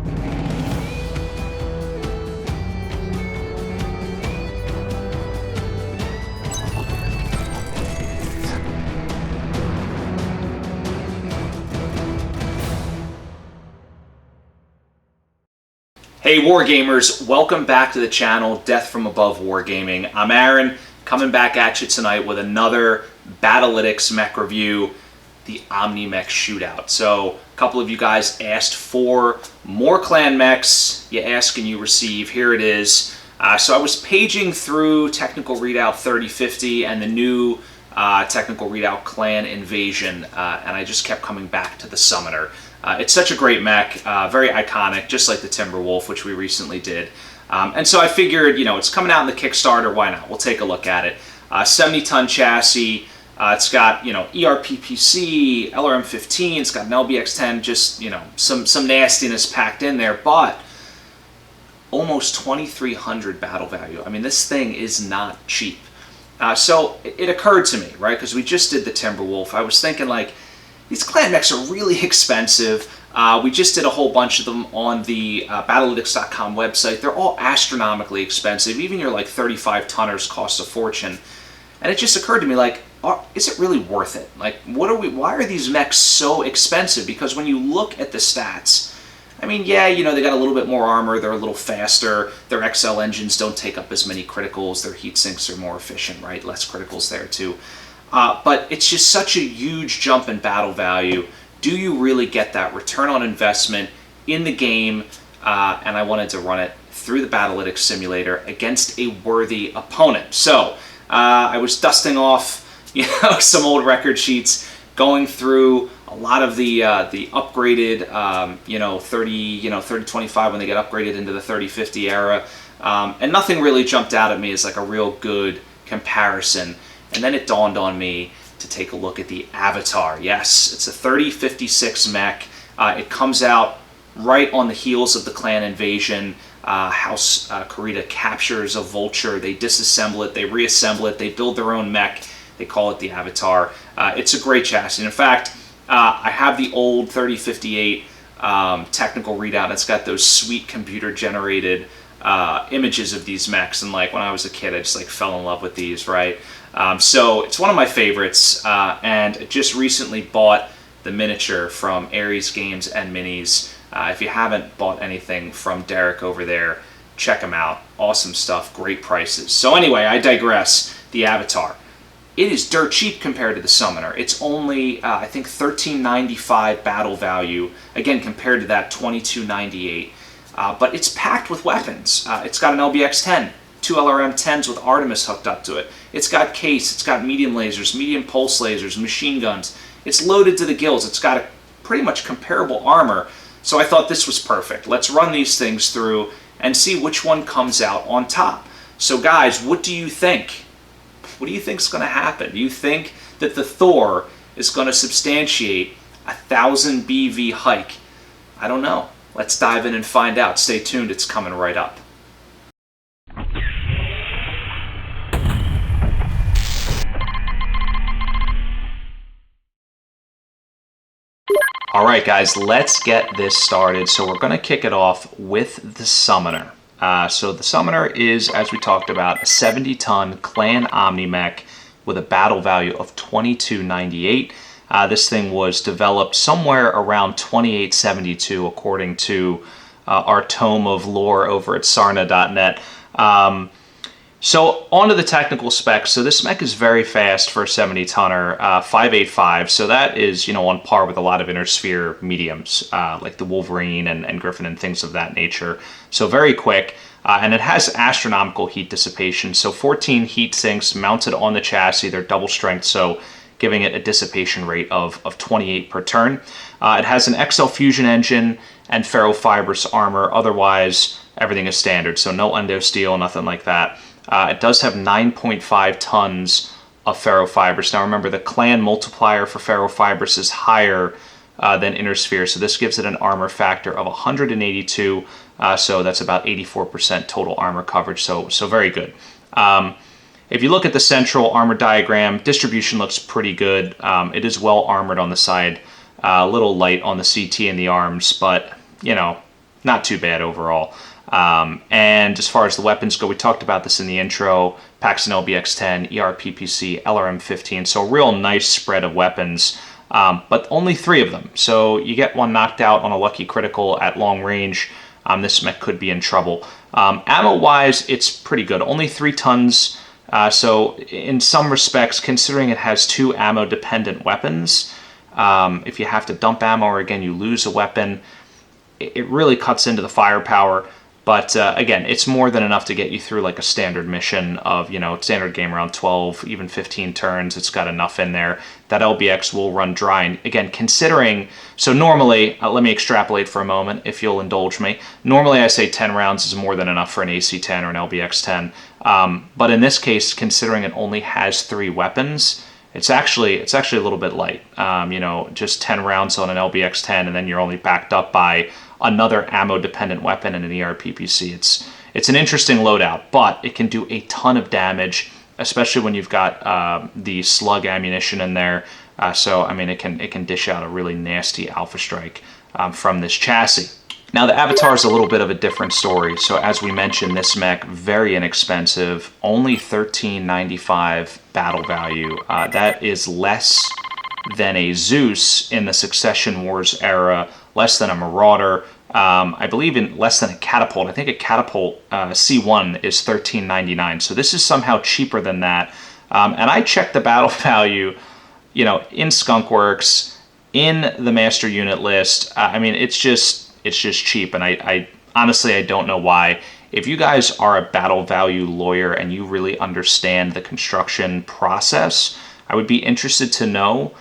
Hey Wargamers, welcome back to the channel, Death from Above Wargaming. I'm Aaron, coming back at you tonight with another Battlytics mech review, the OmniMech Shootout. So, a couple of you guys asked for more clan mechs. You ask and you receive. Here it is. So I was paging through Technical Readout 3050 and the new Technical Readout Clan Invasion, and I just kept coming back to the Summoner. It's such a great mech, very iconic, just like the Timberwolf, which we recently did. And so I figured, you know, it's coming out in the Kickstarter, why not? We'll take a look at it. 70-ton chassis, it's got, you know, ERPPC, LRM-15, it's got an LBX-10, just, you know, some nastiness packed in there, but almost 2,300 battle value. I mean, this thing is not cheap. So it occurred to me, right, because we just did the Timberwolf. I was thinking, like, these clan mechs are really expensive. We just did a whole bunch of them on the Battlytics.com website. They're all astronomically expensive. Even your like 35 tonners cost a fortune. And it just occurred to me, like, is it really worth it? Like, why are these mechs so expensive? Because when you look at the stats, I mean, yeah, you know, they got a little bit more armor, they're a little faster, their XL engines don't take up as many criticals, their heat sinks are more efficient, right? Less criticals there too. But it's just such a huge jump in battle value. Do you really get that return on investment in the game? And I wanted to run it through the Battlytics simulator against a worthy opponent. So I was dusting off, you know, some old record sheets, going through a lot of the upgraded, you know, 3025 when they get upgraded into the 3050 era, and nothing really jumped out at me as like a real good comparison. And then it dawned on me to take a look at the Avatar. Yes, it's a 3056 mech. It comes out right on the heels of the clan invasion. House Kurita captures a vulture. They disassemble it, they reassemble it, they build their own mech. They call it the Avatar. It's a great chassis. In fact, I have the old 3058 technical readout. It's got those sweet computer-generated images of these mechs. And like when I was a kid, I just like fell in love with these, right? So it's one of my favorites, and just recently bought the miniature from Ares Games and Minis. If you haven't bought anything from Derek over there, check him out. Awesome stuff, great prices. So anyway, I digress. The Avatar. It is dirt cheap compared to the Summoner. It's only, I think, $13.95 battle value, again, compared to that $22.98. But it's packed with weapons. It's got an LBX-10. 2 LRM-10s with Artemis hooked up to it. It's got case, it's got medium lasers, medium pulse lasers, machine guns. It's loaded to the gills. It's got a pretty much comparable armor. So I thought this was perfect. Let's run these things through and see which one comes out on top. So guys, what do you think? What do you think is going to happen? Do you think that the Thor is going to substantiate a 1,000 BV hike? I don't know. Let's dive in and find out. Stay tuned. It's coming right up. All right, guys, let's get this started. So we're going to kick it off with the Summoner. So the Summoner is, as we talked about, a 70-ton clan OmniMech with a battle value of $22.98. This thing was developed somewhere around 2872, according to our tome of lore over at sarna.net. So on to the technical specs. So this mech is very fast for a 70-tonner, 585. So that is, you know, on par with a lot of inner sphere mediums, like the Wolverine and Griffin and things of that nature. So very quick, and it has astronomical heat dissipation. So 14 heat sinks mounted on the chassis. They're double strength, so giving it a dissipation rate of 28 per turn. It has an XL fusion engine and ferrofibrous armor. Otherwise, everything is standard. So no endo steel, nothing like that. It does have 9.5 tons of ferrofibrous. Now remember, the clan multiplier for ferrofibrous is higher than inner sphere, so this gives it an armor factor of 182, so that's about 84% total armor coverage, so very good. If you look at the central armor diagram, distribution looks pretty good. It is well armored on the side, a little light on the CT and the arms, but, you know, not too bad overall. And as far as the weapons go, we talked about this in the intro, Paxton LBX-10, ERPPC, LRM-15, so a real nice spread of weapons, but only 3 of them. So you get one knocked out on a lucky critical at long range, this mech could be in trouble. Ammo-wise, it's pretty good, only 3 tons, so in some respects, considering it has 2 ammo-dependent weapons, if you have to dump ammo or again you lose a weapon, it really cuts into the firepower. But again, it's more than enough to get you through like a standard mission of, standard game around 12, even 15 turns. It's got enough in there. That LBX will run dry. And again, considering, so normally, let me extrapolate for a moment if you'll indulge me. Normally I say 10 rounds is more than enough for an AC-10 or an LBX-10. But in this case, considering it only has 3 weapons, it's actually a little bit light. Just 10 rounds on an LBX-10 and then you're only backed up by another ammo-dependent weapon and an ERPPC. It's an interesting loadout, but it can do a ton of damage, especially when you've got the slug ammunition in there. So I mean, it can dish out a really nasty alpha strike from this chassis. Now the Avatar is a little bit of a different story. So as we mentioned, this mech very inexpensive, only $13.95 battle value. That is less than a Zeus in the Succession Wars era, less than a Marauder, I believe in less than a Catapult. I think a Catapult C1 is $13.99, so this is somehow cheaper than that. And I checked the battle value, in Skunkworks, in the master unit list. I mean, it's just cheap, and I honestly, I don't know why. If you guys are a battle value lawyer and you really understand the construction process, I would be interested to know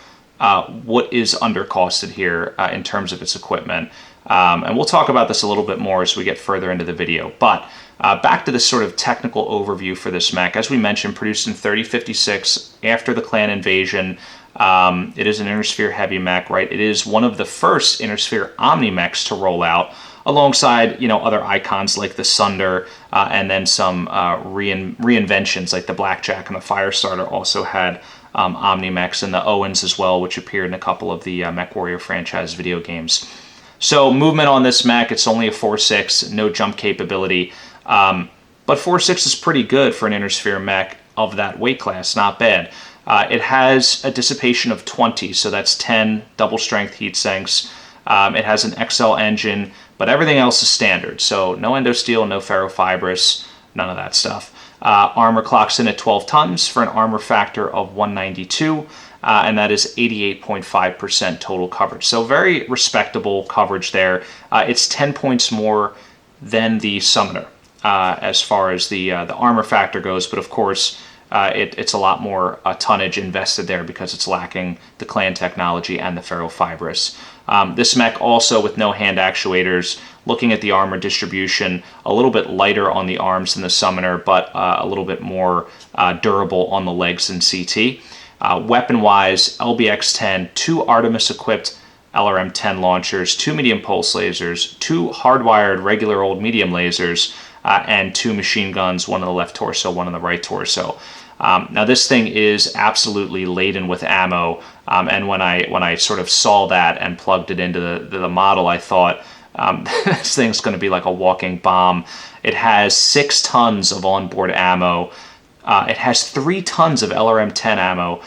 what is undercosted here in terms of its equipment. And we'll talk about this a little bit more as we get further into the video. But back to this sort of technical overview for this mech. As we mentioned, produced in 3056 after the clan invasion. It is an Intersphere heavy mech, right? It is one of the first Intersphere OmniMechs to roll out, alongside other icons like the Sunder, and then some reinventions like the Blackjack and the Firestarter also had OmniMechs, and the Owens as well, which appeared in a couple of the MechWarrior franchise video games. So movement on this mech, it's only a 4.6, no jump capability, but 4.6 is pretty good for an Intersphere mech of that weight class, not bad. It has a dissipation of 20, so that's 10 double strength heat sinks. It has an XL engine, but everything else is standard. So no endosteel, no ferrofibrous, none of that stuff. Armor clocks in at 12 tons for an armor factor of 192, and that is 88.5% total coverage. So very respectable coverage there. It's 10 points more than the Summoner as far as the armor factor goes, but of course it's a lot more tonnage invested there because it's lacking the clan technology and the ferrofibrous. This mech also with no hand actuators. Looking at the armor distribution, a little bit lighter on the arms than the Summoner, but a little bit more durable on the legs than CT. Weapon-wise, LBX-10, 2 Artemis-equipped LRM-10 launchers, 2 medium pulse lasers, 2 hardwired regular old medium lasers, and 2 machine guns, one on the left torso, one on the right torso. Now this thing is absolutely laden with ammo, and when I sort of saw that and plugged it into the model, I thought, this thing's going to be like a walking bomb. It has 6 tons of onboard ammo. It has 3 tons of LRM-10 ammo,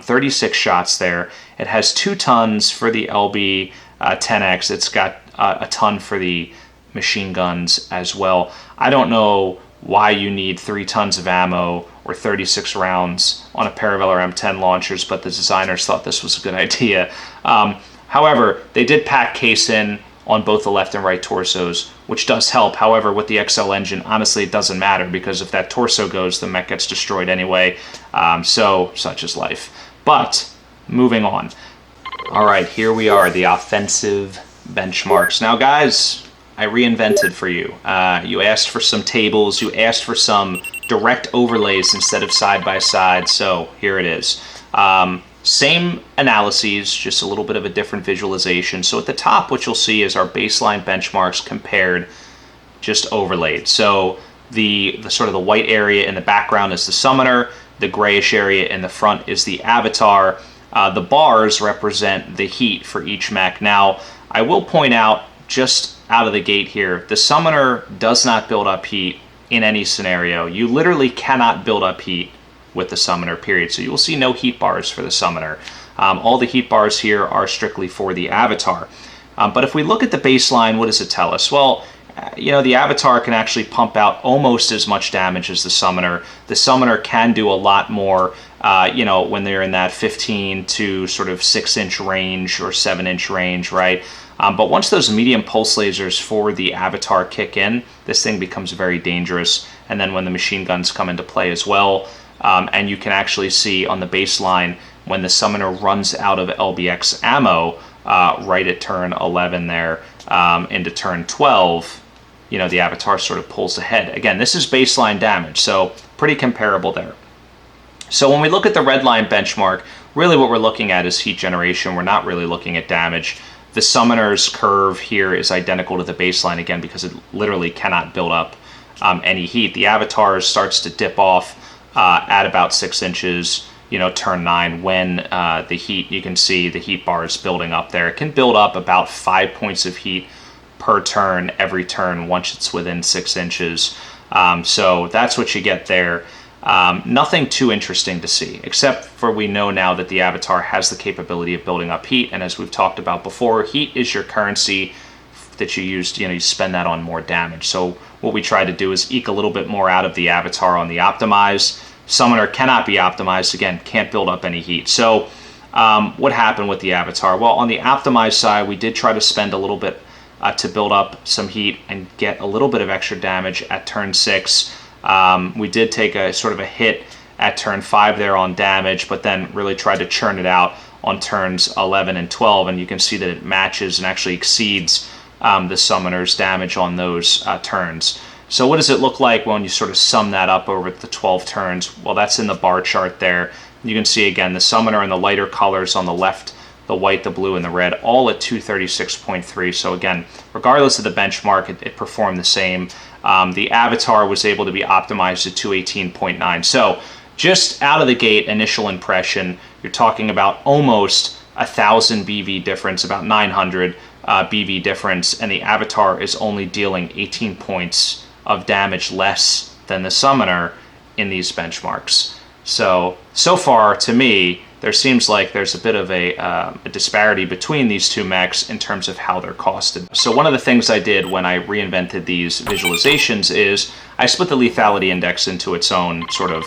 36 shots there. It has 2 tons for the LB-10X. It's got a ton for the machine guns as well. I don't know why you need 3 tons of ammo or 36 rounds on a pair of LRM-10 launchers, but the designers thought this was a good idea. However, they did pack case in on both the left and right torsos, which does help. However, with the XL engine, honestly, it doesn't matter, because if that torso goes, the mech gets destroyed anyway. So such is life. But moving on. All right, here we are, the offensive benchmarks. Now, guys, I reinvented for you. You asked for some tables. You asked for some direct overlays instead of side-by-side, so here it is. Same analyses, just a little bit of a different visualization. So at the top, what you'll see is our baseline benchmarks compared, just overlaid. So the sort of the white area in the background is the Summoner, the grayish area in the front is the Avatar. The bars represent the heat for each mech. Now, I will point out, just out of the gate here, the summoner does not build up heat in any scenario. You literally cannot build up heat with the summoner, period. So you will see no heat bars for the summoner. All the heat bars here are strictly for the avatar. But if we look at the baseline, what does it tell us? Well, the avatar can actually pump out almost as much damage as the summoner. The summoner can do a lot more, when they're in that 15 to sort of 6-inch range or 7-inch range, right? But once those medium pulse lasers for the avatar kick in, this thing becomes very dangerous. And then when the machine guns come into play as well, and you can actually see on the baseline when the summoner runs out of LBX ammo, right at turn 11 there, into turn 12, the avatar sort of pulls ahead. Again, this is baseline damage, so pretty comparable there. So when we look at the red line benchmark, really what we're looking at is heat generation. We're not really looking at damage. The summoner's curve here is identical to the baseline, again, because it literally cannot build up any heat. The avatar starts to dip off at about 6 inches, turn 9, when the heat, you can see the heat bar is building up there. It can build up about 5 points of heat per turn, every turn, once it's within 6 inches. So that's what you get there. Nothing too interesting to see, except for we know now that the avatar has the capability of building up heat, and as we've talked about before, heat is your currency that you use, you spend that on more damage. So what we try to do is eke a little bit more out of the avatar on the optimized. Summoner cannot be optimized, again, can't build up any heat. So what happened with the avatar? Well, on the optimized side, we did try to spend a little bit to build up some heat and get a little bit of extra damage at turn 6. We did take a sort of a hit at turn 5 there on damage, but then really tried to churn it out on turns 11 and 12, and you can see that it matches and actually exceeds the summoner's damage on those turns. So what does it look like when you sort of sum that up over the 12 turns? Well, that's in the bar chart there. You can see again the summoner in the lighter colors on the left, the white, the blue, and the red, all at 236.3. So again, regardless of the benchmark, it performed the same. The avatar was able to be optimized at 218.9. So just out of the gate, initial impression, you're talking about almost 1,000 BV difference, about 900 BV difference, and the avatar is only dealing 18 points of damage less than the summoner in these benchmarks. So far, to me, there seems like there's a bit of a disparity between these two mechs in terms of how they're costed. So one of the things I did when I reinvented these visualizations is I split the lethality index into its own sort of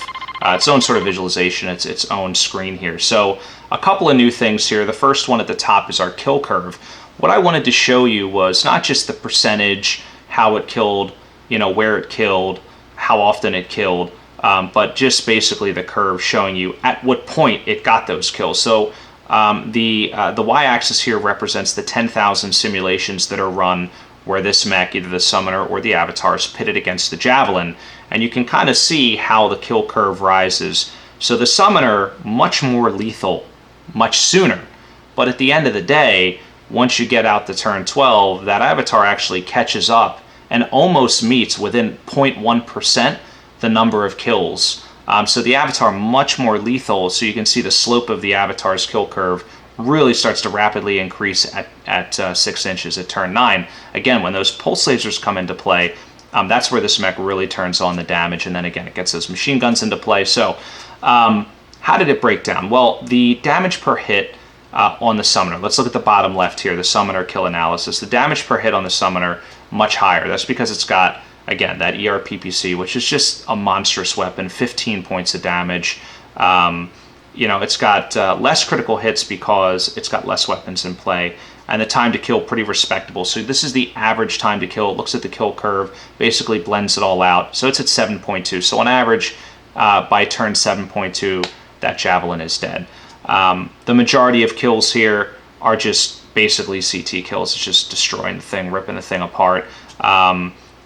visualization, its own screen here. So a couple of new things here. The first one at the top is our kill curve. What I wanted to show you was not just the percentage, how it killed, where it killed, how often it killed, but just basically the curve showing you at what point it got those kills. So the y-axis here represents the 10,000 simulations that are run where this mech, either the summoner or the avatar, is pitted against the javelin, and you can kind of see how the kill curve rises. So the summoner, much more lethal, much sooner, but at the end of the day, once you get out to turn 12, that avatar actually catches up and almost meets within 0.1% the number of kills. So the avatar much more lethal, so you can see the slope of the avatar's kill curve really starts to rapidly increase at 6 inches at turn 9. Again, when those pulse lasers come into play, that's where this mech really turns on the damage, and then again it gets those machine guns into play. So how did it break down? Well, the damage per hit on the summoner, let's look at the bottom left here, the summoner kill analysis. The damage per hit on the summoner, much higher. That's because it's got, again, that ERPPC, which is just a monstrous weapon, 15 points of damage. It's got less critical hits because it's got less weapons in play, and the time to kill pretty respectable. So this is the average time to kill. It looks at the kill curve, basically blends it all out. So it's at 7.2. So on average, by turn 7.2, that javelin is dead. The majority of kills here are just basically CT kills. It's just destroying the thing, ripping the thing apart.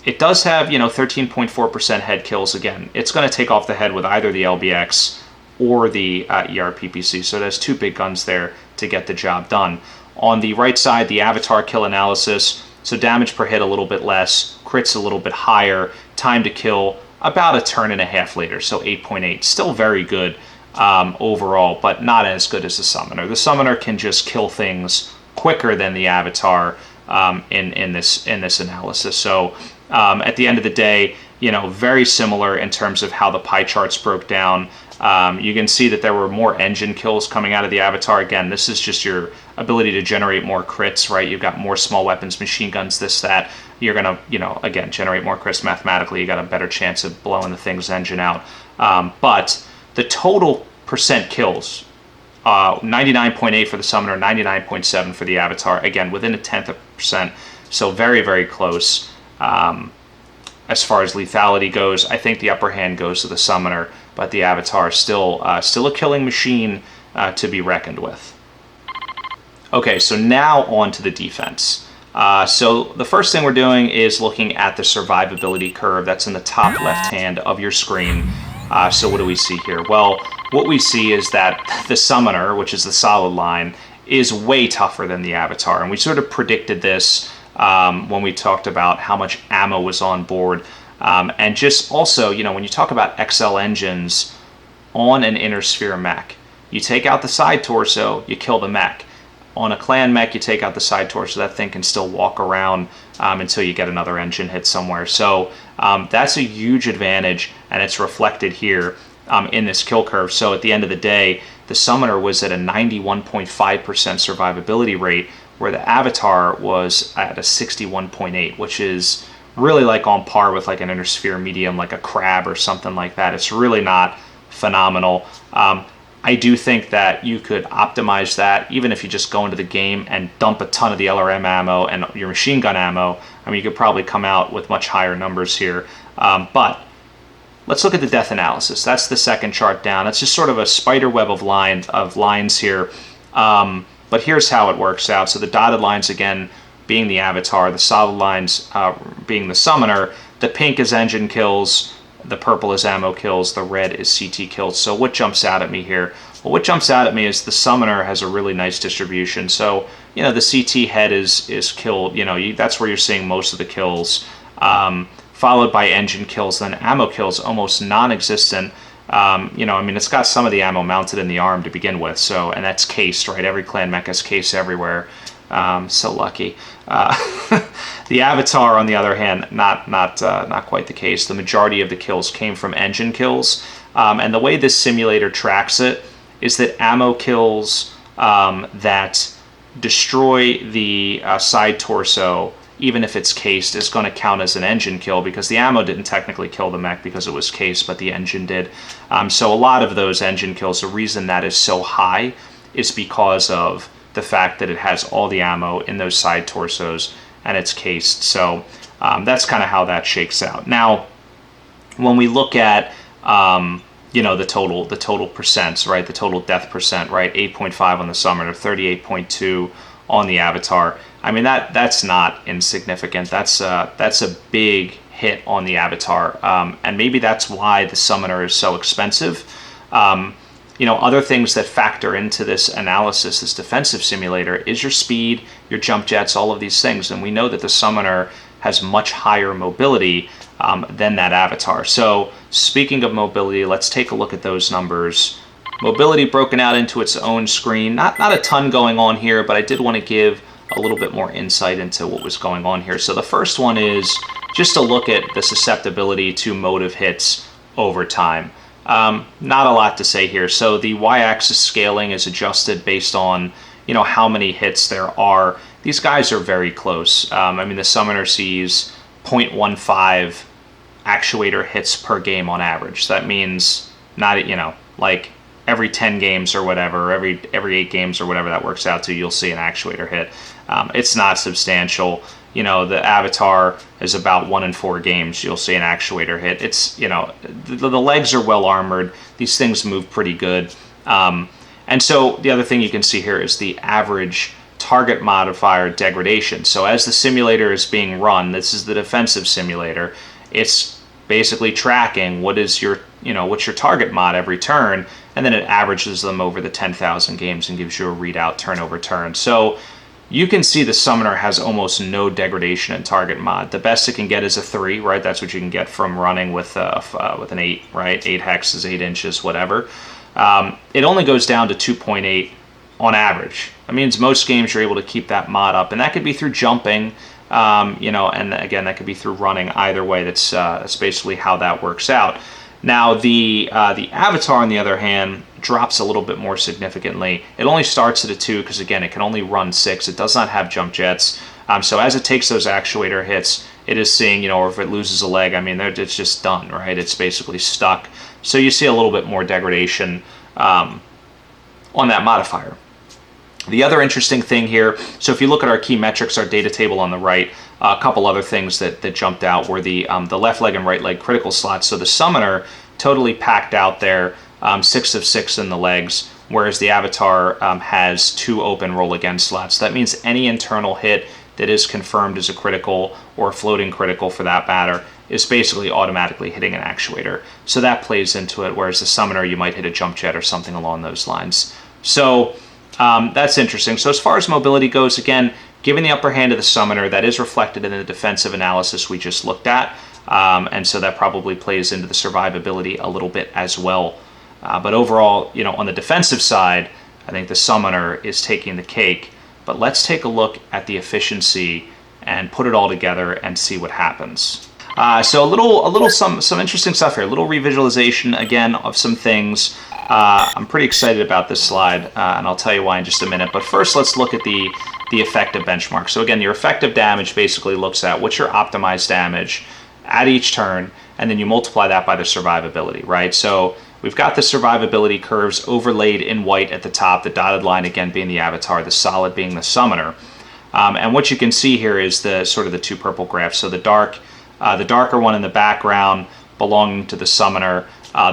It does have, 13.4% head kills. Again, it's going to take off the head with either the LBX or the ERPPC. So there's two big guns there to get the job done. On the right side, the avatar kill analysis. So damage per hit a little bit less, crits a little bit higher, time to kill about a turn and a half later, so 8.8. Still very good overall, but not as good as the summoner. The summoner can just kill things quicker than the avatar, in this analysis. So at the end of the day, very similar in terms of how the pie charts broke down. You can see that there were more engine kills coming out of the Avatar. Again, this is just your ability to generate more crits, right? You've got more small weapons, machine guns, this, that. You're going to, again, generate more crits mathematically. You got a better chance of blowing the thing's engine out. But the total percent kills, 99.8 for the Summoner, 99.7 for the Avatar. Again, within a tenth of a percent. So very, very close. As far as lethality goes, I think the upper hand goes to the Summoner, but the Avatar is still a killing machine to be reckoned with. Okay, so now on to the defense. So the first thing we're doing is looking at the survivability curve that's in the top left hand of your screen. So what do we see here? Well, what we see is that the Summoner, which is the solid line, is way tougher than the Avatar, and we sort of predicted this when we talked about how much ammo was on board. And just also, when you talk about XL engines on an inner sphere mech, you take out the side torso, you kill the mech. On a clan mech, you take out the side torso, that thing can still walk around until you get another engine hit somewhere. So that's a huge advantage, and it's reflected here in this kill curve. So at the end of the day, the Summoner was at a 91.5% survivability rate, where the Avatar was at a 61.8, which is really like on par with like an inner sphere medium, like a crab or something like that. It's really not phenomenal. I do think that you could optimize that, even if you just go into the game and dump a ton of the LRM ammo and your machine gun ammo. I mean, you could probably come out with much higher numbers here. But let's look at the death analysis. That's the second chart down. It's just sort of a spider web of lines here. But here's how it works out. So the dotted lines, again, being the Avatar, the solid lines being the Summoner, the pink is engine kills, the purple is ammo kills, the red is CT kills. So what jumps out at me here? Well, what jumps out at me is the Summoner has a really nice distribution. So, the CT head is killed, that's where you're seeing most of the kills, followed by engine kills, then ammo kills almost non-existent. It's got some of the ammo mounted in the arm to begin with, so, and that's cased, right? Every clan mech has case everywhere. So lucky. The Avatar, on the other hand, not quite the case. The majority of the kills came from engine kills, and the way this simulator tracks it is that ammo kills that destroy the side torso, even if it's cased, is going to count as an engine kill, because the ammo didn't technically kill the mech because it was cased, but the engine did. So a lot of those engine kills, the reason that is so high is because of the fact that it has all the ammo in those side torsos and it's cased. So that's kind of how that shakes out. Now, when we look at the total percents, right? The total death percent, right? 8.5 on the Summoner, 38.2 on the Avatar. I mean, that's not insignificant. That's a big hit on the Avatar, and maybe that's why the Summoner is so expensive. Other things that factor into this analysis, this defensive simulator, is your speed, your jump jets, all of these things. And we know that the Summoner has much higher mobility than that Avatar. So speaking of mobility, let's take a look at those numbers. Mobility broken out into its own screen. Not a ton going on here, but I did want to give a little bit more insight into what was going on here. So the first one is just to look at the susceptibility to motive hits over time. Not a lot to say here. So the y-axis scaling is adjusted based on, how many hits there are. These guys are very close. The Summoner sees 0.15 actuator hits per game on average. So that means not, like every 10 games or whatever, every 8 games or whatever that works out to, you'll see an actuator hit. It's not substantial. The Avatar is about 1 in 4 games you'll see an actuator hit. It's, the legs are well armored. These things move pretty good. And so the other thing you can see here is the average target modifier degradation. So as the simulator is being run, this is the defensive simulator, it's basically tracking what's your target mod every turn, and then it averages them over the 10,000 games and gives you a readout turn over turn. So you can see the Summoner has almost no degradation in target mod. The best it can get is a 3, right? That's what you can get from running with an 8, right? 8 hexes, 8 inches, whatever. It only goes down to 2.8 on average. That means most games you're able to keep that mod up, and that could be through jumping, you know, and again, that could be through running. Either way, that's basically how that works out. Now, the Avatar, on the other hand, drops a little bit more significantly. It only starts at a 2 because, again, it can only run 6. It does not have jump jets. So as it takes those actuator hits, it is seeing, you know, or if it loses a leg, I mean, it's just done, right? It's basically stuck. So you see a little bit more degradation on that modifier. The other interesting thing here, so if you look at our key metrics, our data table on the right, a couple other things that jumped out were the left leg and right leg critical slots. So the Summoner totally packed out there, 6 of 6 in the legs, whereas the Avatar has 2 open roll again slots. That means any internal hit that is confirmed as a critical or a floating critical for that matter is basically automatically hitting an actuator. So that plays into it, whereas the Summoner, you might hit a jump jet or something along those lines. So that's interesting. So as far as mobility goes, again, giving the upper hand to the Summoner, that is reflected in the defensive analysis we just looked at. And so that probably plays into the survivability a little bit as well. But overall, you know, on the defensive side, I think the Summoner is taking the cake. But let's take a look at the efficiency and put it all together and see what happens. So some interesting stuff here. A little revisualization again of some things. I'm pretty excited about this slide, and I'll tell you why in just a minute. But first, let's look at the effective benchmark. So again, your effective damage basically looks at what's your optimized damage at each turn, and then you multiply that by the survivability, right? So we've got the survivability curves overlaid in white at the top, the dotted line again being the Avatar, the solid being the Summoner. And what you can see here is the sort of the 2 purple graphs. So the darker one in the background belonging to the Summoner,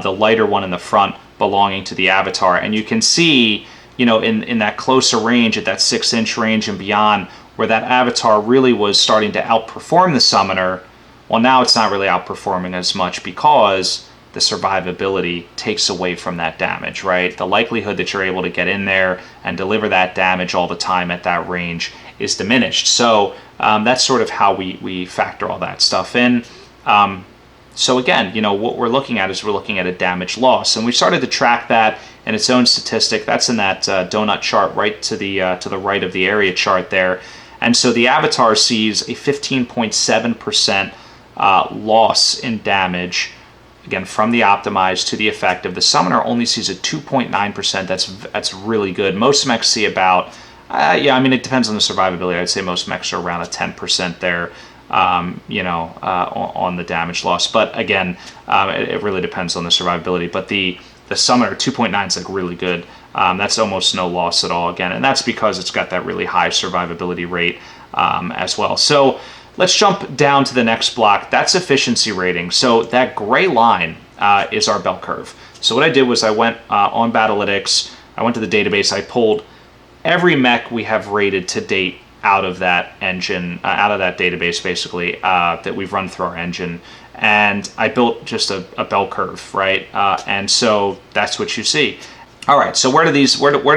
the lighter one in the front belonging to the Avatar. And you can see, you know, in that closer range, at that 6-inch range and beyond, where that Avatar really was starting to outperform the Summoner. Well, now it's not really outperforming as much because the survivability takes away from that damage, right? The likelihood that you're able to get in there and deliver that damage all the time at that range is diminished. So that's sort of how we factor all that stuff in. So again, you know, what we're looking at is we're looking at a damage loss, and we started to track that in its own statistic. That's in that donut chart right to the right of the area chart there. And so the Avatar sees a 15.7% loss in damage, again, from the optimized to the effective. The Summoner only sees a 2.9%. That's really good. Most mechs see about, yeah, I mean, it depends on the survivability. I'd say most mechs are around a 10% there, you know, on the damage loss. But again, it really depends on the survivability. But the Summoner 2.9 is like really good. That's almost no loss at all, again, and that's because it's got that really high survivability rate as well. So let's jump down to the next block. That's efficiency rating. So that gray line is our bell curve. So what I did was I went on Battlytics, I went to the database, I pulled every mech we have rated to date out of that engine, out of that database basically, that we've run through our engine. And I built just a bell curve, right? And so that's what you see. All right, so where do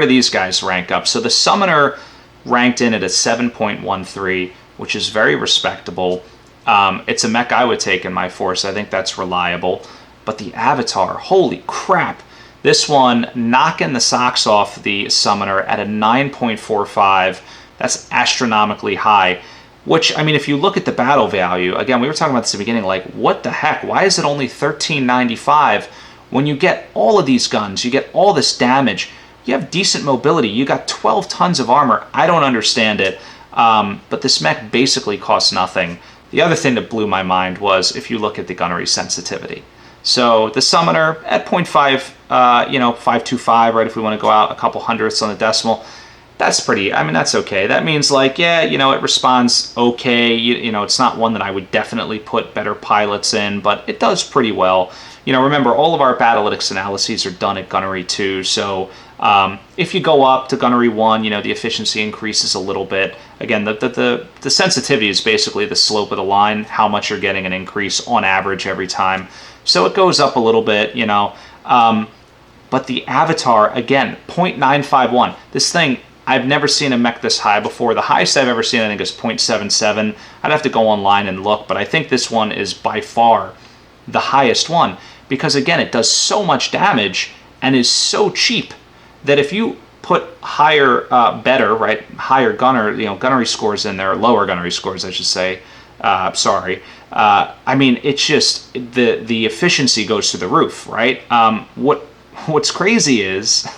these guys rank up? So the Summoner ranked in at a 7.13, which is very respectable. It's a mech I would take in my force. I think that's reliable. But the Avatar, holy crap. This one knocking the socks off the Summoner at a 9.45. That's astronomically high. Which, I mean, if you look at the battle value, again, we were talking about this at the beginning, like, what the heck? Why is it only $13.95 when you get all of these guns, you get all this damage, you have decent mobility, you got 12 tons of armor? I don't understand it, but this mech basically costs nothing. The other thing that blew my mind was if you look at the gunnery sensitivity. So the Summoner at 0.5, you know, 525, right, if we want to go out a couple hundredths on the decimal, that's pretty, I mean, that's okay. That means, like, yeah, you know, it responds okay. You know, it's not one that I would definitely put better pilots in, but it does pretty well. You know, remember, all of our Battlytics analyses are done at Gunnery 2, so if you go up to Gunnery 1, you know, the efficiency increases a little bit. Again, the sensitivity is basically the slope of the line, how much you're getting an increase on average every time. So it goes up a little bit, you know. But the Avatar, again, 0.951. This thing, I've never seen a mech this high before. The highest I've ever seen, I think, is 0.77. I'd have to go online and look, but I think this one is by far the highest one because, again, it does so much damage and is so cheap that if you put higher, better, right, higher gunnery scores in there, lower gunnery scores, I should say. Sorry. I mean, it's just the efficiency goes through the roof, right? What's crazy is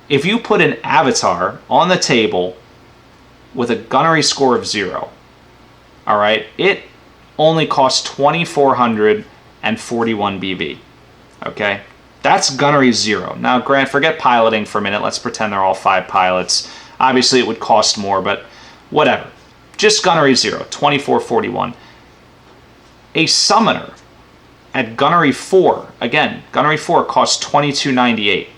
if you put an Avatar on the table with a gunnery score of 0, all right, it only costs 2,441 BB. Okay, that's gunnery 0. Now, forget piloting for a minute. Let's pretend they're all 5 pilots. Obviously, it would cost more, but whatever. Just gunnery 0, 2,441. A summoner at gunnery 4, again, gunnery 4 costs 2,298.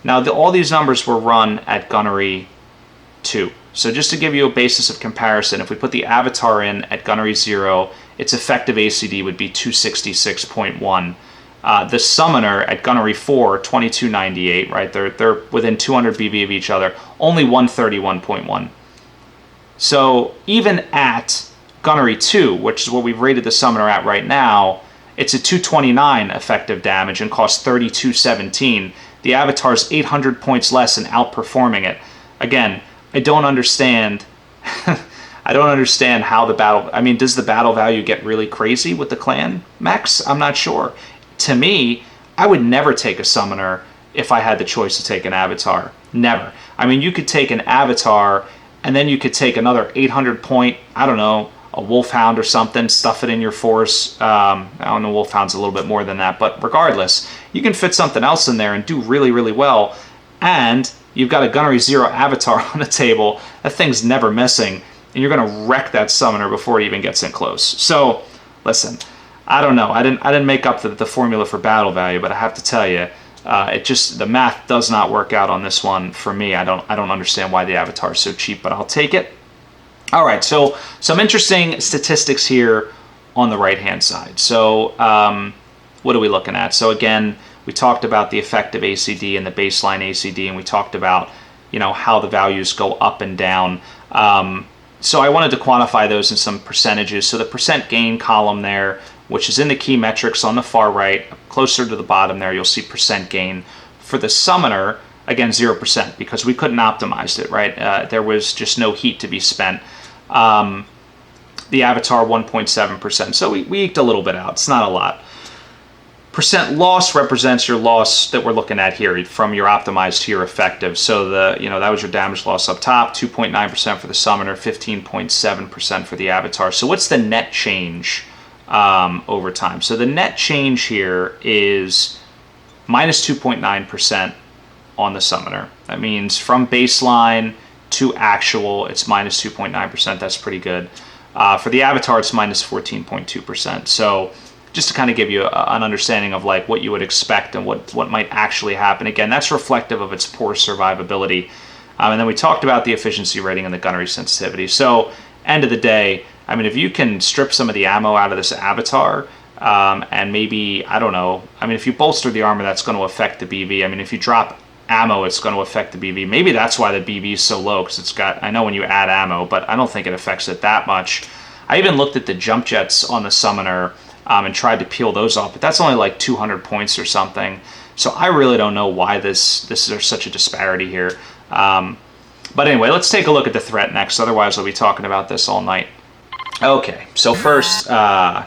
Now, all these numbers were run at gunnery 2. So just to give you a basis of comparison, if we put the Avatar in at gunnery 0, its effective ACD would be 266.1. The summoner at gunnery 4, 2298, right? They're within 200 BB of each other, only 131.1. So even at gunnery 2, which is what we've rated the summoner at right now, it's a 229 effective damage and costs 3217. The Avatar's 800 points less and outperforming it. Again, I don't understand. I don't understand how the battle. I mean, does the battle value get really crazy with the clan mechs? I'm not sure. To me, I would never take a summoner if I had the choice to take an Avatar. Never. I mean, you could take an Avatar and then you could take another 800 point, I don't know, a Wolfhound or something, stuff it in your force. I don't know, Wolfhound's a little bit more than that, but regardless, you can fit something else in there and do really, really well. And you've got a gunnery 0 Avatar on the table. That thing's never missing, and you're going to wreck that summoner before it even gets in close. So, listen, I don't know. I didn't make up the formula for battle value, but I have to tell you, the math does not work out on this one for me. I don't understand why the Avatar is so cheap, but I'll take it. All right, so some interesting statistics here on the right-hand side. So, what are we looking at? So again, we talked about the effective ACD and the baseline ACD, and we talked about, how the values go up and down. So I wanted to quantify those in some percentages. So the percent gain column there, which is in the key metrics on the far right, closer to the bottom there, you'll see percent gain. For the summoner, again, 0%, because we couldn't optimize it, right? There was just no heat to be spent. The Avatar, 1.7%. So we eked a little bit out. It's not a lot. Percent loss represents your loss that we're looking at here from your optimized to your effective. So that was your damage loss up top, 2.9% for the summoner, 15.7% for the Avatar. So what's the net change over time? So the net change here is minus 2.9% on the summoner. That means from baseline to actual, it's minus 2.9%. That's pretty good. For the Avatar, it's minus 14.2%. So just to kind of give you an understanding of like what you would expect and what might actually happen. Again, that's reflective of its poor survivability. And then we talked about the efficiency rating and the gunnery sensitivity. So end of the day, I mean, if you can strip some of the ammo out of this Avatar, and maybe, I don't know, I mean, if you bolster the armor, that's going to affect the BV. I mean, if you drop ammo, it's going to affect the BV. Maybe that's why the BV is so low, because it's got, I know when you add ammo, but I don't think it affects it that much. I even looked at the jump jets on the summoner and tried to peel those off, but that's only like 200 points or something. So I really don't know why there's such a disparity here. But anyway, let's take a look at the threat next. Otherwise, we'll be talking about this all night. Okay, so first, we're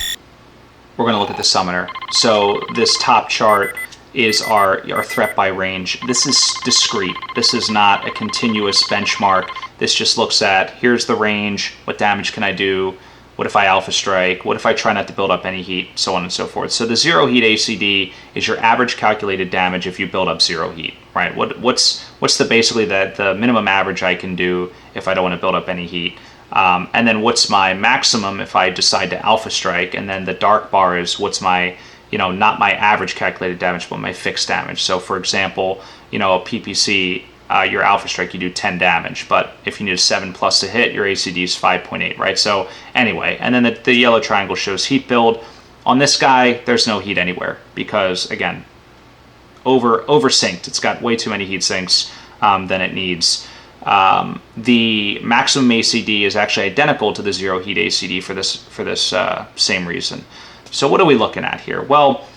going to look at the summoner. So this top chart is our threat by range. This is discrete. This is not a continuous benchmark. This just looks at, here's the range, what damage can I do, what if I alpha strike, what if I try not to build up any heat, so on and so forth. So the 0 heat ACD is your average calculated damage if you build up 0 heat, right? What's basically the minimum average I can do if I don't want to build up any heat. And then what's my maximum if I decide to alpha strike, and then the dark bar is what's my, not my average calculated damage, but my fixed damage. So for example, a PPC, your alpha strike, you do 10 damage, but if you need a 7+ to hit, your ACD is 5.8, right? So anyway, and then the yellow triangle shows heat build. On this guy, there's no heat anywhere because, again, over-synced. It's got way too many heat sinks than it needs. The maximum ACD is actually identical to the 0 heat ACD for this same reason. So what are we looking at here? Well,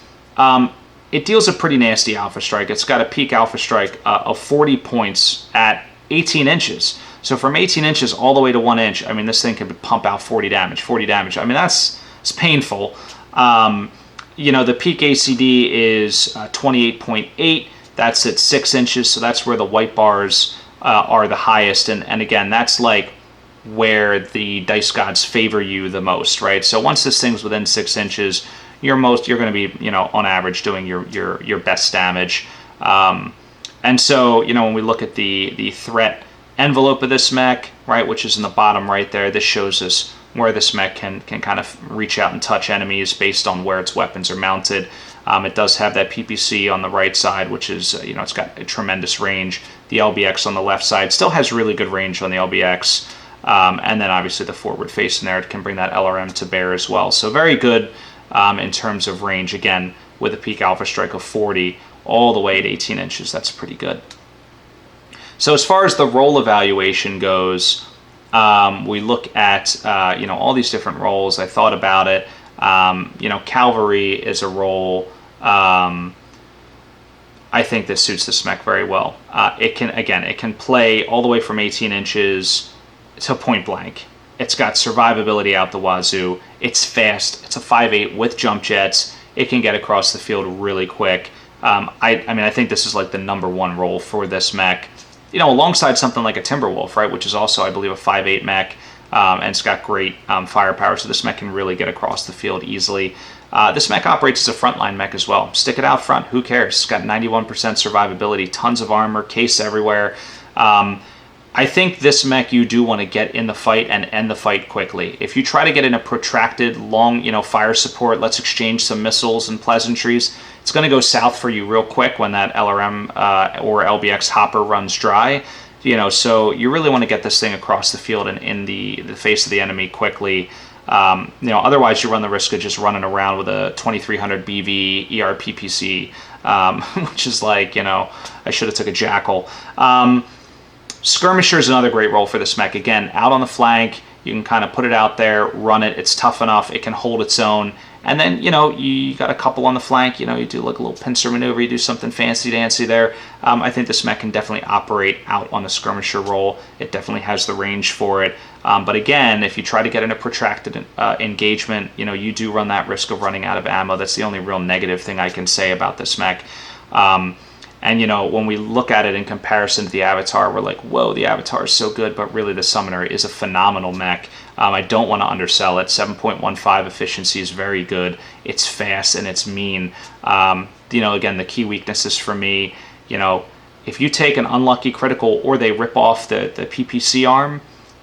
it deals a pretty nasty alpha strike. It's got a peak alpha strike of 40 points at 18 inches. So from 18 inches all the way to 1 inch, I mean, this thing could pump out 40 damage. I mean, it's painful. You know, the peak ACD is 28.8. That's at 6 inches, so that's where the white bars are the highest. And again, that's like where the dice gods favor you the most, right? So once this thing's within 6 inches, you're going to be, you know, on average doing your best damage. And so, you know, when we look at the threat envelope of this mech, right, which is in the bottom right there, this shows us where this mech can kind of reach out and touch enemies based on where its weapons are mounted. It does have that PPC on the right side, which is, you know, it's got a tremendous range. The LBX on the left side still has really good range on the LBX. And then obviously the forward face in there, it can bring that LRM to bear as well. So very good in terms of range, again, with a peak alpha strike of 40 all the way at 18 inches. That's pretty good. So as far as the role evaluation goes, we look at, you know, all these different roles. I thought about it. You know, cavalry is a role. I think this suits this mech very well. It can play all the way from 18 inches to point blank. It's got survivability out the wazoo. It's fast. It's a 5.8 with jump jets. It can get across the field really quick. I mean, I think this is like the #1 role for this mech. You know, alongside something like a Timberwolf, right, which is also, I believe, a 5.8 mech, and it's got great firepower, so this mech can really get across the field easily. This mech operates as a frontline mech as well. Stick it out front, who cares? It's got 91% survivability, tons of armor, case everywhere. I think this mech, you do want to get in the fight and end the fight quickly. If you try to get in a protracted, long, you know, fire support, let's exchange some missiles and pleasantries, it's going to go south for you real quick when that LRM or LBX hopper runs dry. You know, so you really want to get this thing across the field and in the face of the enemy quickly. You know, otherwise you run the risk of just running around with a 2300 BV ERPPC, which is like, you know, I should have took a Jackal. Skirmisher is another great role for this mech. Again, out on the flank, you can kind of put it out there, run it. It's tough enough. It can hold its own. And then, you know, you got a couple on the flank. You know, you do like a little pincer maneuver. You do something fancy-dancy there. I think this mech can definitely operate out on the skirmisher role. It definitely has the range for it. But again, if you try to get in a protracted engagement, you know, you do run that risk of running out of ammo. That's the only real negative thing I can say about this mech. And, you know, when we look at it in comparison to the Avatar, we're like, whoa, the Avatar is so good, but really the Summoner is a phenomenal mech. I don't want to undersell it. 7.15 efficiency is very good. It's fast and it's mean. You know, again, the key weaknesses for me, you know, if you take an unlucky critical or they rip off the PPC arm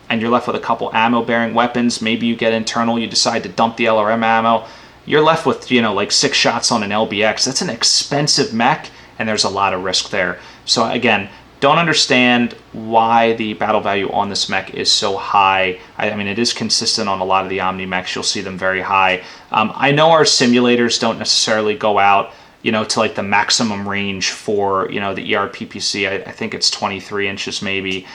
and you're left with a couple ammo-bearing weapons, maybe you get internal, you decide to dump the LRM ammo, you're left with, you know, like 6 shots on an LBX. That's an expensive mech, and there's a lot of risk there. So again, don't understand why the battle value on this mech is so high. I mean, it is consistent on a lot of the OmniMechs. You'll see them very high. I know our simulators don't necessarily go out, you know, to like the maximum range for, you know, the ERPPC. I think it's 23 inches maybe.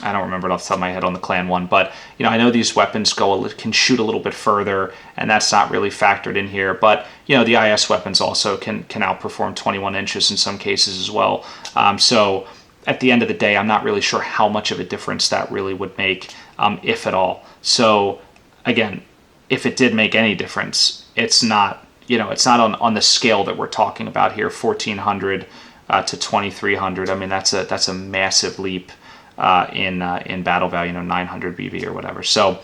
I don't remember it off the top of my head on the clan one, but, you know, I know these weapons can shoot a little bit further, and that's not really factored in here. But, you know, the IS weapons also can outperform 21 inches in some cases as well. So at the end of the day, I'm not really sure how much of a difference that really would make, if at all. So again, if it did make any difference, it's not, you know, it's not on the scale that we're talking about here, 1400 to 2300. I mean, that's a massive leap in battle value, you know, 900 BV or whatever. So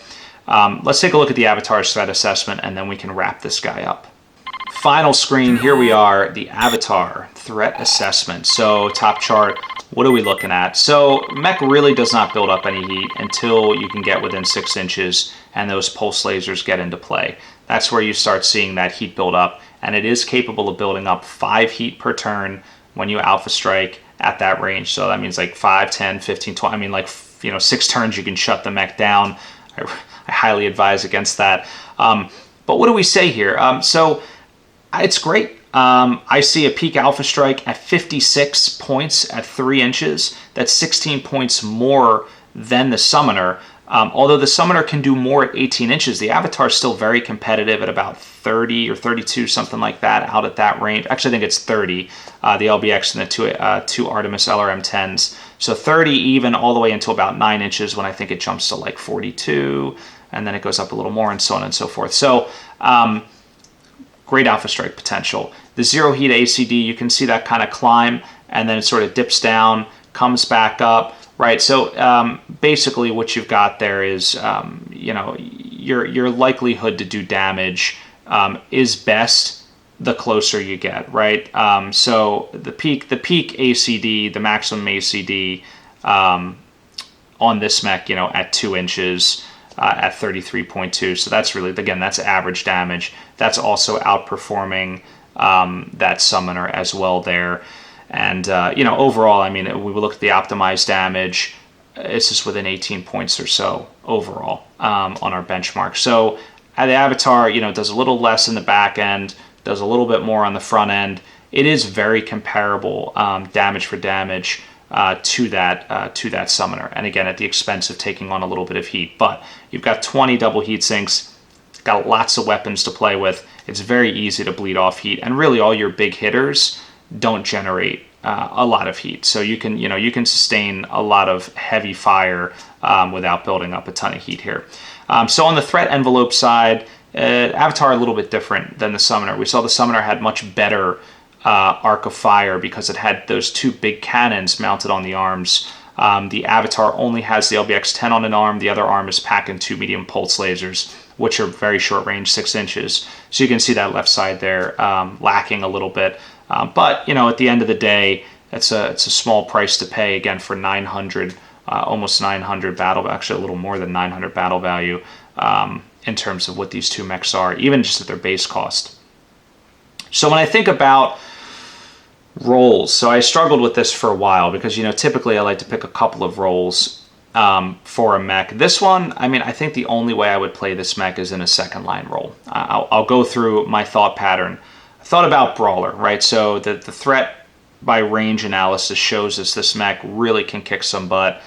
let's take a look at the Avatar's threat assessment, and then we can wrap this guy up. Final screen, here we are, the Avatar threat assessment. So top chart, what are we looking at? So mech really does not build up any heat until you can get within 6 inches and those pulse lasers get into play. That's where you start seeing that heat build up, and it is capable of building up 5 heat per turn when you alpha strike at that range. So that means like 5, 10, 15, 20, I mean, like, you know, 6 turns you can shut the mech down. I highly advise against that. But what do we say here? So it's great. I see a peak alpha strike at 56 points at 3 inches. That's 16 points more than the Summoner. Although the Summoner can do more at 18 inches, the Avatar is still very competitive at about 30 or 32, something like that, out at that range. Actually, I think it's 30, the LBX and the two Artemis LRM-10s. So 30 even all the way until about 9 inches, when I think it jumps to like 42, and then it goes up a little more, and so on and so forth. So great alpha strike potential. The zero heat ACD, you can see that kind of climb, and then it sort of dips down, comes back up. Right, so basically what you've got there is, your likelihood to do damage is best the closer you get, right? So the peak ACD, the maximum ACD on this mech, at 2 inches at 33.2. So that's really, again, that's average damage. That's also outperforming that Summoner as well there. And, overall, I mean, we look at the optimized damage, it's just within 18 points or so overall on our benchmark. So the Avatar, does a little less in the back end, does a little bit more on the front end. It is very comparable damage for damage to that Summoner. And again, at the expense of taking on a little bit of heat. But you've got 20 double heat sinks, got lots of weapons to play with. It's very easy to bleed off heat. And really all your big hitters don't generate a lot of heat, so you can sustain a lot of heavy fire without building up a ton of heat here. So on the threat envelope side, Avatar a little bit different than the Summoner. We saw the Summoner had much better arc of fire because it had those two big cannons mounted on the arms. The Avatar only has the LBX-10 on an arm. The other arm is packing 2 medium pulse lasers, which are very short range, 6 inches. So you can see that left side there lacking a little bit. But at the end of the day, it's a small price to pay, again, for 900, almost 900 battle, actually a little more than 900 battle value in terms of what these two mechs are, even just at their base cost. So when I think about roles, so I struggled with this for a while because typically I like to pick a couple of roles for a mech. This one, I mean, I think the only way I would play this mech is in a second line role. I'll go through my thought pattern. Thought about Brawler, right? So the threat by range analysis shows us this mech really can kick some butt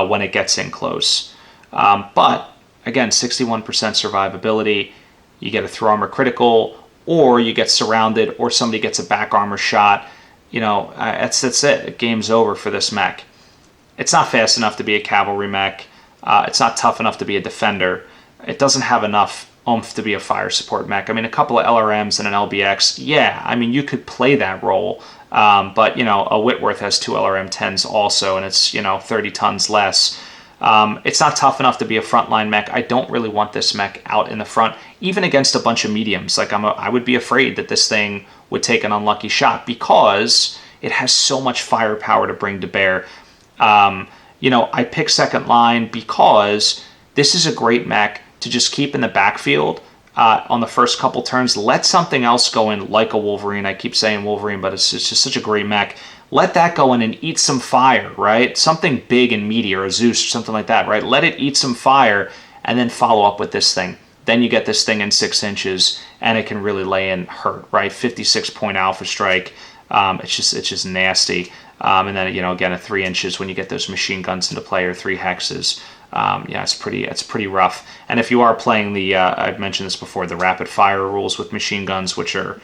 when it gets in close. But again, 61% survivability, you get a through armor critical, or you get surrounded, or somebody gets a back armor shot. That's it. Game's over for this mech. It's not fast enough to be a cavalry mech. It's not tough enough to be a defender. It doesn't have enough oomph to be a fire support mech. I mean, a couple of LRMs and an LBX, yeah, I mean, you could play that role, but, a Whitworth has 2 LRM-10s also, and it's, 30 tons less. It's not tough enough to be a frontline mech. I don't really want this mech out in the front, even against a bunch of mediums. Like, I would be afraid that this thing would take an unlucky shot because it has so much firepower to bring to bear. I pick second line because this is a great mech to just keep in the backfield on the first couple turns. Let something else go in, like a Wolverine. I keep saying Wolverine, but it's just such a great mech. Let that go in and eat some fire, right? Something big and meaty, or a Zeus or something like that, right? Let it eat some fire and then follow up with this thing. Then you get this thing in 6 inches and it can really lay in hurt, right? 56-point alpha strike. It's just nasty. And then, again, at 3 inches when you get those machine guns into play, or 3 hexes. It's pretty rough. And if you are playing the, I've mentioned this before, the rapid fire rules with machine guns, which are,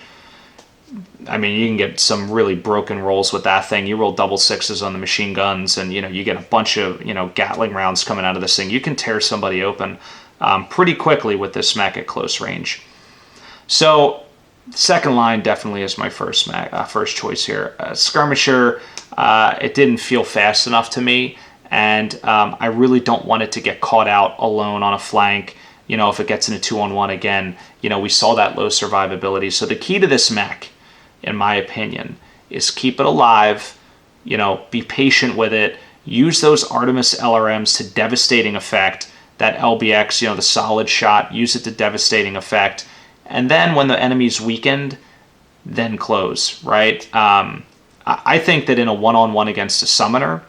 I mean, you can get some really broken rolls with that thing. You roll double 6s on the machine guns, and you get a bunch of Gatling rounds coming out of this thing. You can tear somebody open pretty quickly with this mech at close range. So second line definitely is my first choice here. Skirmisher, it didn't feel fast enough to me. And I really don't want it to get caught out alone on a flank. If it gets in a 2-on-1 again, we saw that low survivability. So the key to this mech, in my opinion, is keep it alive, be patient with it, use those Artemis LRMs to devastating effect, that LBX, the solid shot, use it to devastating effect. And then when the enemy's weakened, then close, right? I think that in a 1-on-1 against a Summoner,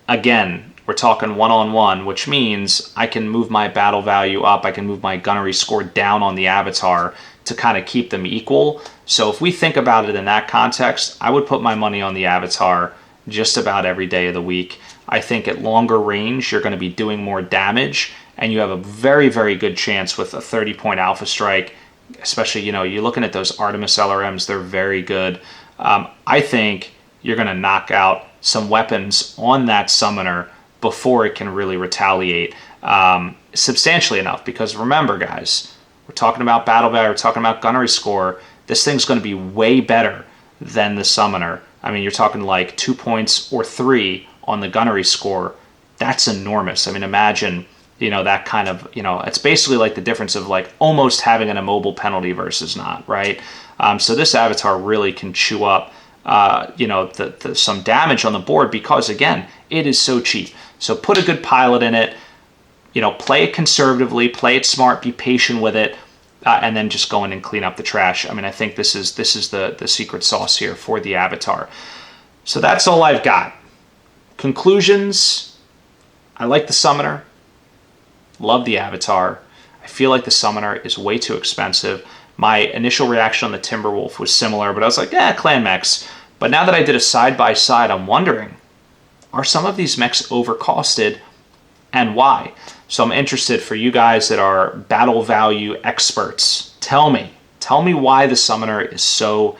again, we're talking 1-on-1, which means I can move my battle value up. I can move my gunnery score down on the Avatar to kind of keep them equal. So if we think about it in that context, I would put my money on the Avatar just about every day of the week. I think at longer range, you're going to be doing more damage, and you have a very, very good chance with a 30-point alpha strike, especially, you know, you're looking at those Artemis LRMs, they're very good. I think you're going to knock out some weapons on that summoner before it can really retaliate substantially enough. Because remember, guys, we're talking about battle value, we're talking about gunnery score. This thing's going to be way better than the summoner. I mean, you're talking like 2 points or 3 on the gunnery score. That's enormous. I mean, imagine, you know, that kind of, you know, it's basically like the difference of like almost having an immobile penalty versus not, right? So this Avatar really can chew up, you know, some damage on the board because, again, it is so cheap. So put a good pilot in it, you know, play it conservatively, play it smart, be patient with it, and then just go in and clean up the trash. I mean, I think this is the secret sauce here for the Avatar. So that's all I've got. Conclusions, I like the summoner, love the Avatar. I feel like the summoner is way too expensive. My initial reaction on the Timberwolf was similar, but I was like, clan mechs. But now that I did a side-by-side, I'm wondering, are some of these mechs overcosted, and why? So I'm interested for you guys that are battle value experts. Tell me why the summoner is so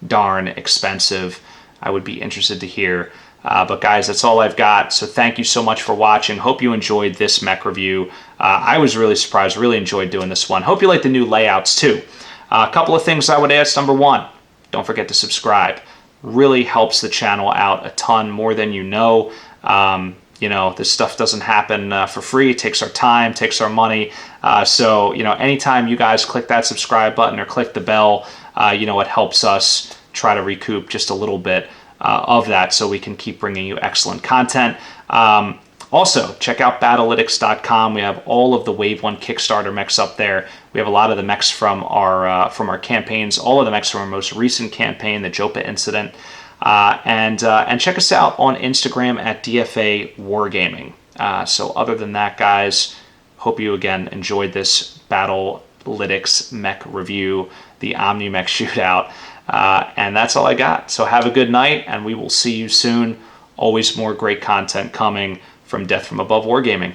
darn expensive. I would be interested to hear. But guys, that's all I've got. So thank you so much for watching. Hope you enjoyed this mech review. I was really surprised, really enjoyed doing this one. Hope you like the new layouts too. A couple of things I would ask. Number one, don't forget to subscribe. Really helps the channel out a ton, more than you know. You know, this stuff doesn't happen for free. It takes our time, takes our money. So, you know, anytime you guys click that subscribe button or click the bell, you know, it helps us try to recoup just a little bit of that so we can keep bringing you excellent content. Also, check out Battlytics.com. We have all of the Wave 1 Kickstarter mechs up there. We have a lot of the mechs from our campaigns, all of the mechs from our most recent campaign, the Jopa incident. And check us out on Instagram at DFA Wargaming. So other than that, guys, hope you again enjoyed this Battlytics mech review, the OmniMech Shootout. And that's all I got. So have a good night, and we will see you soon. Always more great content coming from Death from Above Wargaming.